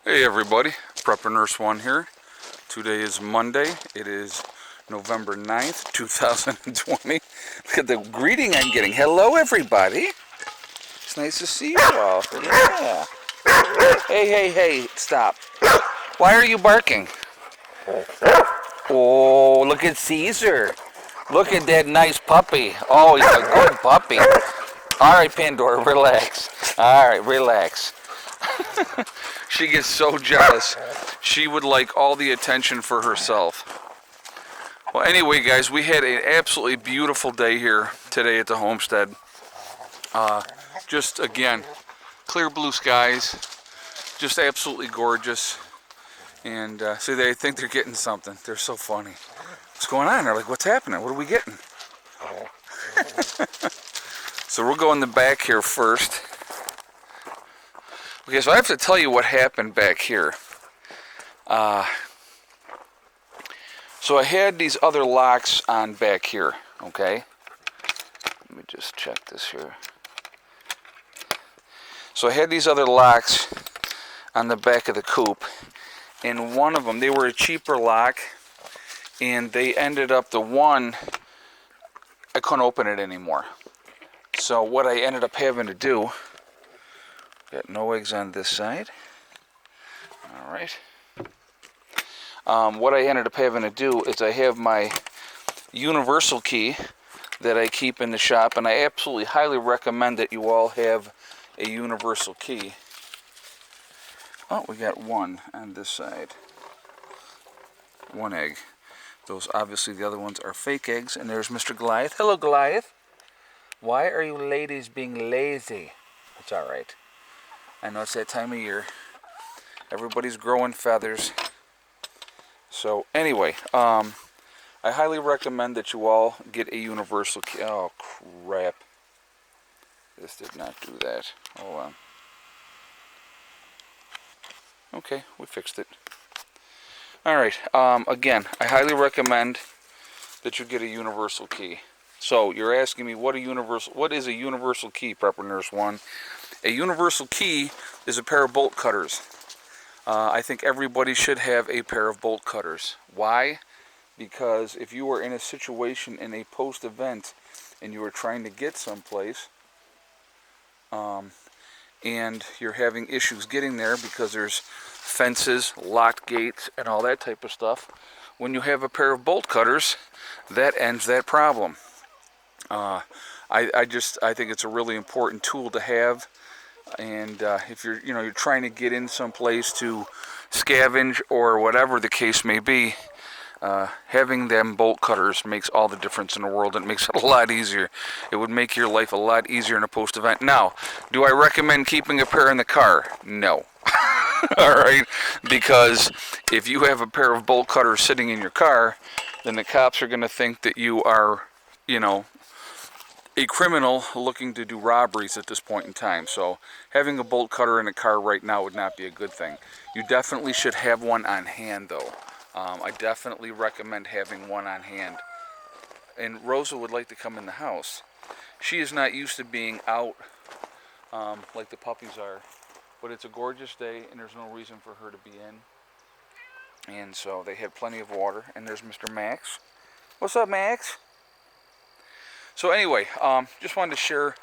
Hey everybody, Prepper Nurse 1 here. Today is Monday. It is November 9th, 2020. Look at the greeting I'm getting. Hello everybody. It's nice to see you all. Yeah. Hey, stop. Why are you barking? Oh, look at Caesar. Look at that nice puppy. Oh, he's a good puppy. All right, Pandora, relax. All right, relax. She gets so jealous. She would like all the attention for herself. Well, anyway, guys, we had an absolutely beautiful day here today at the homestead. Just again, clear blue skies, just absolutely gorgeous. And see, they think they're getting something. They're so funny. What's going on? They're like, what's happening? What are we getting? So we'll go in the back here first. Okay, so I have to tell you what happened back here. So I had these other locks on back here, okay? Let me just check this here. So I had these other locks on the back of the coop, and one of them, they were a cheaper lock, and they ended up, the one, I couldn't open it anymore. So what I ended up having to do, got no eggs on this side. All right. What I ended up having to do is I have my universal key that I keep in the shop, and I absolutely highly recommend that you all have a universal key. Oh, we got one on this side. One egg. Those, obviously, the other ones are fake eggs, and there's Mr. Goliath. Hello, Goliath. Why are you ladies being lazy? It's all right. I know it's that time of year. Everybody's growing feathers. So anyway, I highly recommend that you all get a universal key. Oh, crap. This did not do that. Hold on. Okay, we fixed it. Alright, again, I highly recommend that you get a universal key. So, you're asking me what is a universal key, Prepper Nurse 1? A universal key is a pair of bolt cutters. I think everybody should have a pair of bolt cutters. Why? Because if you are in a situation in a post-event and you are trying to get someplace, and you're having issues getting there because there's fences, locked gates, and all that type of stuff, when you have a pair of bolt cutters, that ends that problem. I think it's a really important tool to have. And if you're trying to get in someplace to scavenge or whatever the case may be, having them bolt cutters makes all the difference in the world. It makes it a lot easier. It would make your life a lot easier in a post-event. Now, do I recommend keeping a pair in the car? No. All right, because if you have a pair of bolt cutters sitting in your car, then the cops are going to think that you are, a criminal looking to do robberies at this point in time. So having a bolt cutter in a car right now would not be a good thing. You definitely should have one on hand, though. I definitely recommend having one on hand. And Rosa would like to come in the house. She is not used to being out like the puppies are. But it's a gorgeous day, and there's no reason for her to be in. And so they had plenty of water. And there's Mr. Max. What's up, Max? So anyway, just wanted to share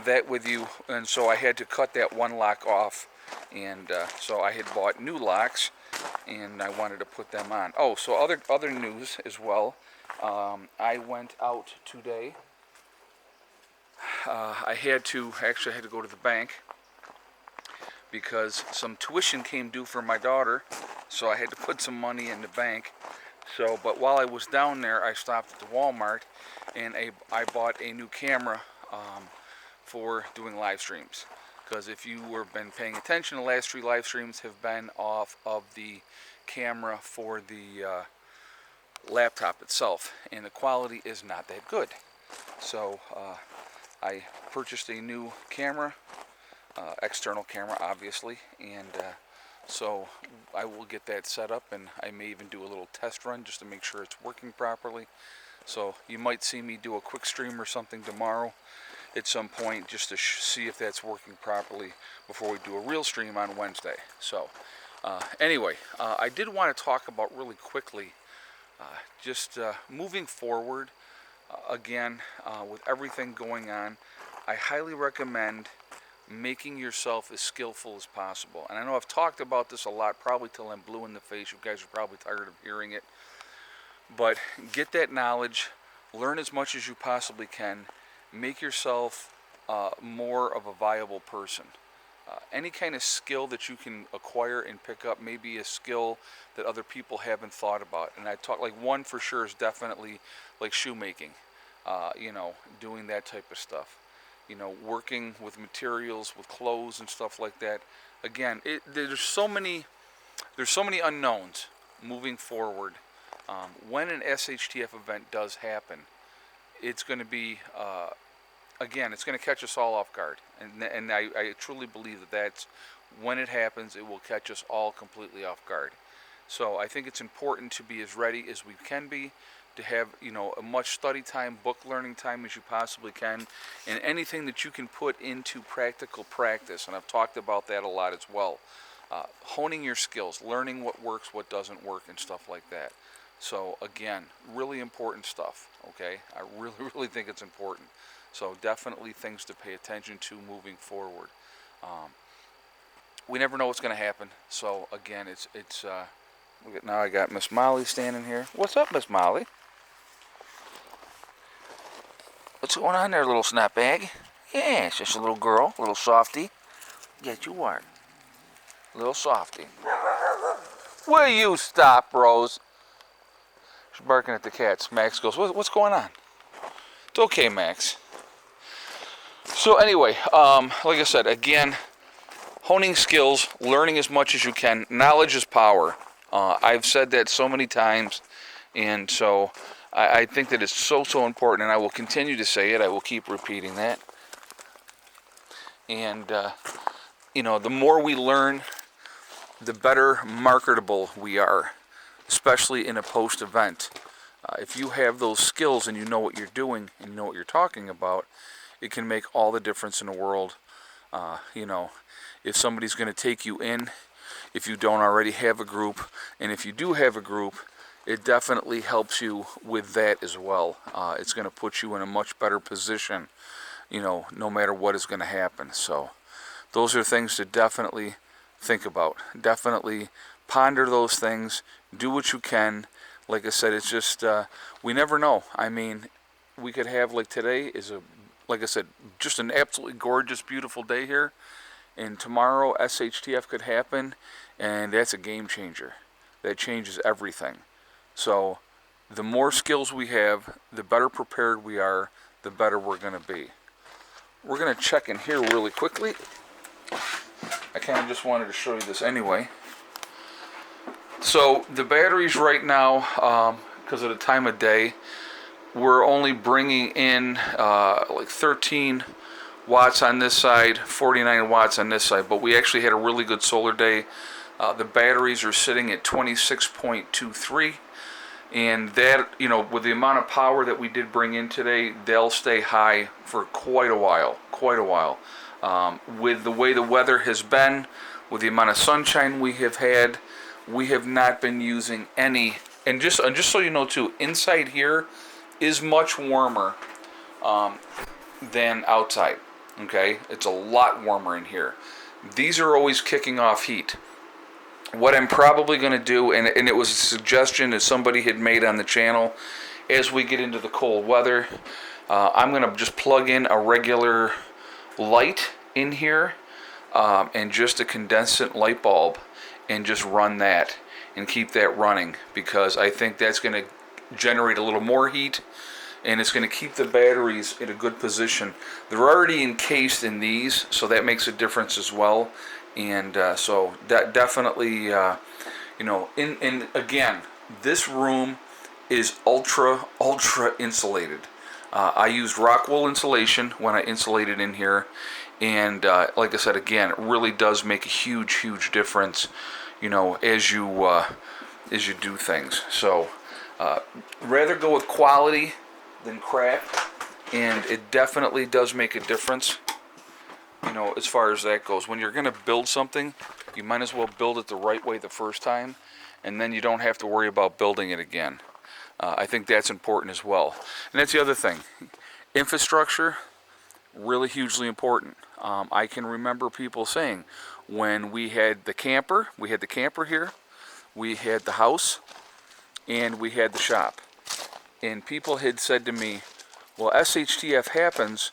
that with you. And so I had to cut that one lock off. And so I had bought new locks, and I wanted to put them on. Oh, so other news as well. I went out today. I had to go to the bank because some tuition came due for my daughter, so I had to put some money in the bank. So, but while I was down there, I stopped at the Walmart, and I bought a new camera for doing live streams. Because if you have been paying attention, the last 3 live streams have been off of the camera for the laptop itself, and the quality is not that good. So I purchased a new camera, external camera obviously, and so I will get that set up, and I may even do a little test run just to make sure it's working properly. So you might see me do a quick stream or something tomorrow at some point just to see if that's working properly before we do a real stream on Wednesday. So Anyway, I did want to talk about really quickly, just moving forward, again, with everything going on, I highly recommend making yourself as skillful as possible. And I know I've talked about this a lot, probably till I'm blue in the face. You guys are probably tired of hearing it. But get that knowledge, learn as much as you possibly can, make yourself more of a viable person. Any kind of skill that you can acquire and pick up may be a skill that other people haven't thought about. And I talk, like, one for sure is definitely like shoemaking, doing that type of stuff. Working with materials, with clothes and stuff like that. Again, there's so many unknowns moving forward. When an SHTF event does happen, it's going to be, again, it's going to catch us all off guard. And I truly believe that that's when it happens, it will catch us all completely off guard. So I think it's important to be as ready as we can be, to have a much study time, book learning time as you possibly can, and anything that you can put into practical practice. And I've talked about that a lot as well. Honing your skills, learning what works, what doesn't work, and stuff like that. So again, really important stuff. Okay, I really, really think it's important. So definitely things to pay attention to moving forward. We never know what's going to happen. So again, look at, now I got Miss Molly standing here. What's up, Miss Molly? What's going on there, little snapbag? Yeah, it's just a little girl, little softy. Yes, you are. Little softy. Will you stop, Rose? She's barking at the cats. Max goes, what's going on? It's okay, Max. So anyway, like I said, again, honing skills, learning as much as you can. Knowledge is power. I've said that so many times, and so I think that it's so important, and I will continue to say it. I will keep repeating that. And, the more we learn, the better marketable we are, especially in a post-event. If you have those skills and you know what you're doing and you know what you're talking about, it can make all the difference in the world. If somebody's going to take you in, if you don't already have a group, and if you do have a group, it definitely helps you with that as well. It's going to put you in a much better position, no matter what is going to happen. So those are things to definitely think about. Definitely ponder those things. Do what you can. Like I said, it's just, we never know. I mean, we could have, like today is like I said, just an absolutely gorgeous, beautiful day here. And tomorrow, SHTF could happen, and that's a game changer. That changes everything. So the more skills we have, the better prepared we are, the better we're going to be. We're going to check in here really quickly. I kind of just wanted to show you this anyway. So the batteries right now, because of the time of day, we're only bringing in like 13 watts on this side, 49 watts on this side, but we actually had a really good solar day. The batteries are sitting at 26.23, and that, with the amount of power that we did bring in today, they'll stay high for quite a while. With the way the weather has been, with the amount of sunshine we have had, we have not been using any. And just so you know too, inside here is much warmer than outside. Okay, it's a lot warmer in here. These are always kicking off heat. What I'm probably going to do, and it was a suggestion that somebody had made on the channel, as we get into the cold weather, I'm going to just plug in a regular light in here and just a condensate light bulb, and just run that and keep that running, because I think that's going to generate a little more heat, and it's going to keep the batteries in a good position. They're already encased in these, so that makes a difference as well. And so that definitely, and again, this room is ultra insulated. I used rock wool insulation when I insulated in here, and like I said, again, it really does make a huge difference, as you do things. So rather go with quality than crap, and it definitely does make a difference, as far as that goes. When you're going to build something, you might as well build it the right way the first time, and then you don't have to worry about building it again. I think that's important as well. And that's the other thing. Infrastructure, really hugely important. I can remember people saying when we had the camper here, we had the house, and we had the shop. And people had said to me, well, SHTF happens,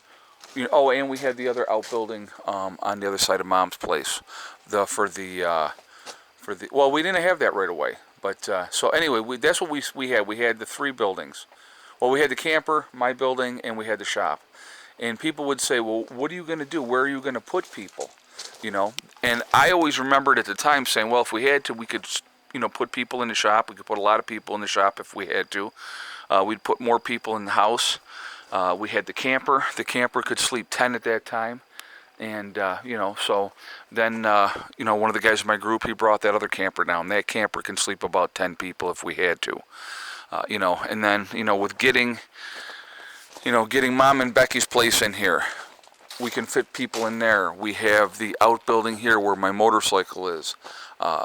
you know, oh, and we had the other outbuilding on the other side of Mom's place, well, we didn't have that right away. But so anyway, that's what we had. We had the 3 buildings. Well, we had the camper, my building, and we had the shop. And people would say, well, what are you going to do? Where are you going to put people? You know, and I always remembered at the time saying, well, if we had to, we could, you know, put people in the shop. We could put a lot of people in the shop if we had to. We'd put more people in the house. We had the camper. The camper could sleep 10 at that time. And, you know, so then, you know, one of the guys in my group, he brought that other camper down. That camper can sleep about 10 people if we had to. You know, and then, you know, with getting Mom and Becky's place in here, we can fit people in there. We have the outbuilding here where my motorcycle is.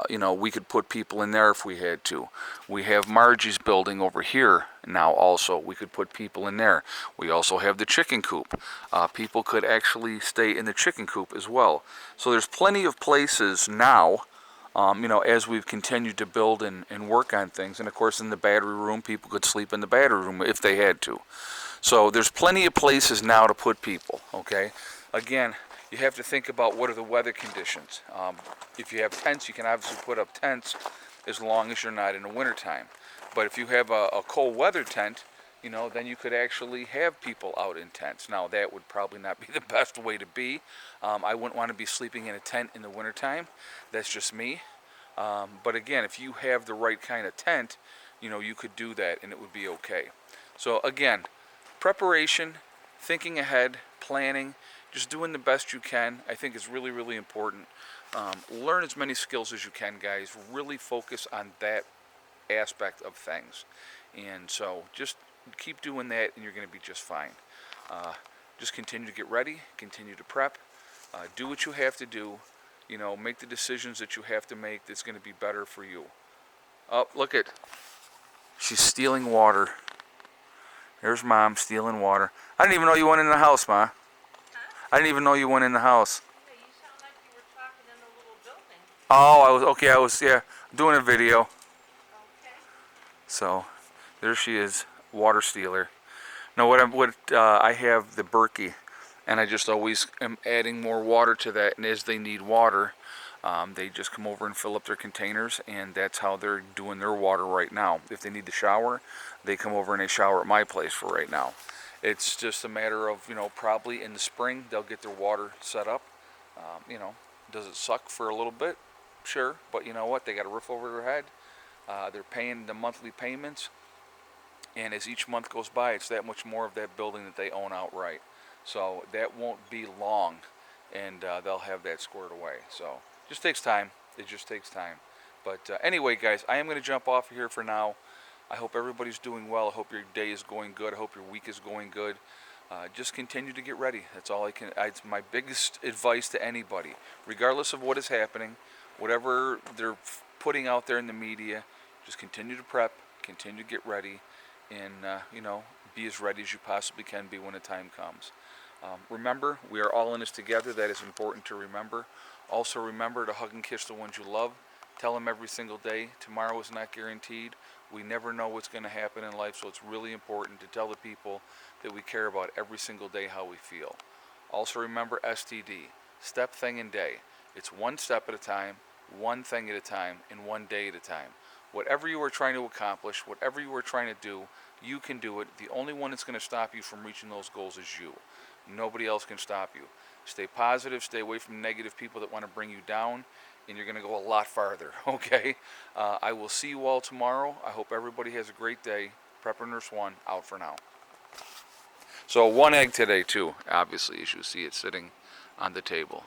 You know, we could put people in there if we had to. We have Margie's building over here now also. We could put people in there. We also have the chicken coop. People could actually stay in the chicken coop as well. So there's plenty of places now, you know, as we've continued to build and work on things. And of course in the battery room, people could sleep in the battery room if they had to. So there's plenty of places now to put people, okay? Again, you have to think about what are the weather conditions. If you have tents, you can obviously put up tents as long as you're not in the wintertime. But if you have a cold weather tent, you know, then you could actually have people out in tents. Now, that would probably not be the best way to be. I wouldn't want to be sleeping in a tent in the wintertime. That's just me. But again, if you have the right kind of tent, you know, you could do that and it would be okay. So again, preparation, thinking ahead, planning, just doing the best you can, I think is really, really important. Learn as many skills as you can, guys. Really focus on that aspect of things. And so just keep doing that and you're going to be just fine. Just continue to get ready, continue to prep, do what you have to do, you know, make the decisions that you have to make that's going to be better for you. Oh, look at, she's stealing water. There's Mom stealing water. I didn't even know you went in the house, Ma. Huh? I didn't even know you went in the house. Yeah, you sound like you were talking in the little building. Oh, I was doing a video. Okay. So, there she is, water stealer. Now I have the Berkey, and I just always am adding more water to that, and as they need water, they just come over and fill up their containers, and that's how they're doing their water right now. If they need to shower, they come over and they shower at my place for right now. It's just a matter of, you know, probably in the spring they'll get their water set up. You know, does it suck for a little bit? Sure, but you know what? They got a roof over their head. They're paying the monthly payments, and as each month goes by, it's that much more of that building that they own outright. So that won't be long, and they'll have that squared away. So just takes time. It just takes time. But anyway, guys, I am going to jump off here for now. I hope everybody's doing well. I hope your day is going good. I hope your week is going good. Just continue to get ready. That's all I can. It's my biggest advice to anybody, regardless of what is happening, whatever they're putting out there in the media. Just continue to prep, continue to get ready, and you know, be as ready as you possibly can be when the time comes. Remember, we are all in this together. That is important to remember. Also remember to hug and kiss the ones you love. Tell them every single day, tomorrow is not guaranteed. We never know what's going to happen in life, so it's really important to tell the people that we care about every single day how we feel. Also remember STD, step, thing, and day. It's one step at a time, one thing at a time, and one day at a time. Whatever you are trying to accomplish, whatever you are trying to do, you can do it. The only one that's going to stop you from reaching those goals is you. Nobody else can stop you. Stay positive, stay away from negative people that want to bring you down, and you're going to go a lot farther, okay? I will see you all tomorrow. I hope everybody has a great day. Prepper Nurse 1, out for now. So 1 egg today, too, obviously, as you see it sitting on the table.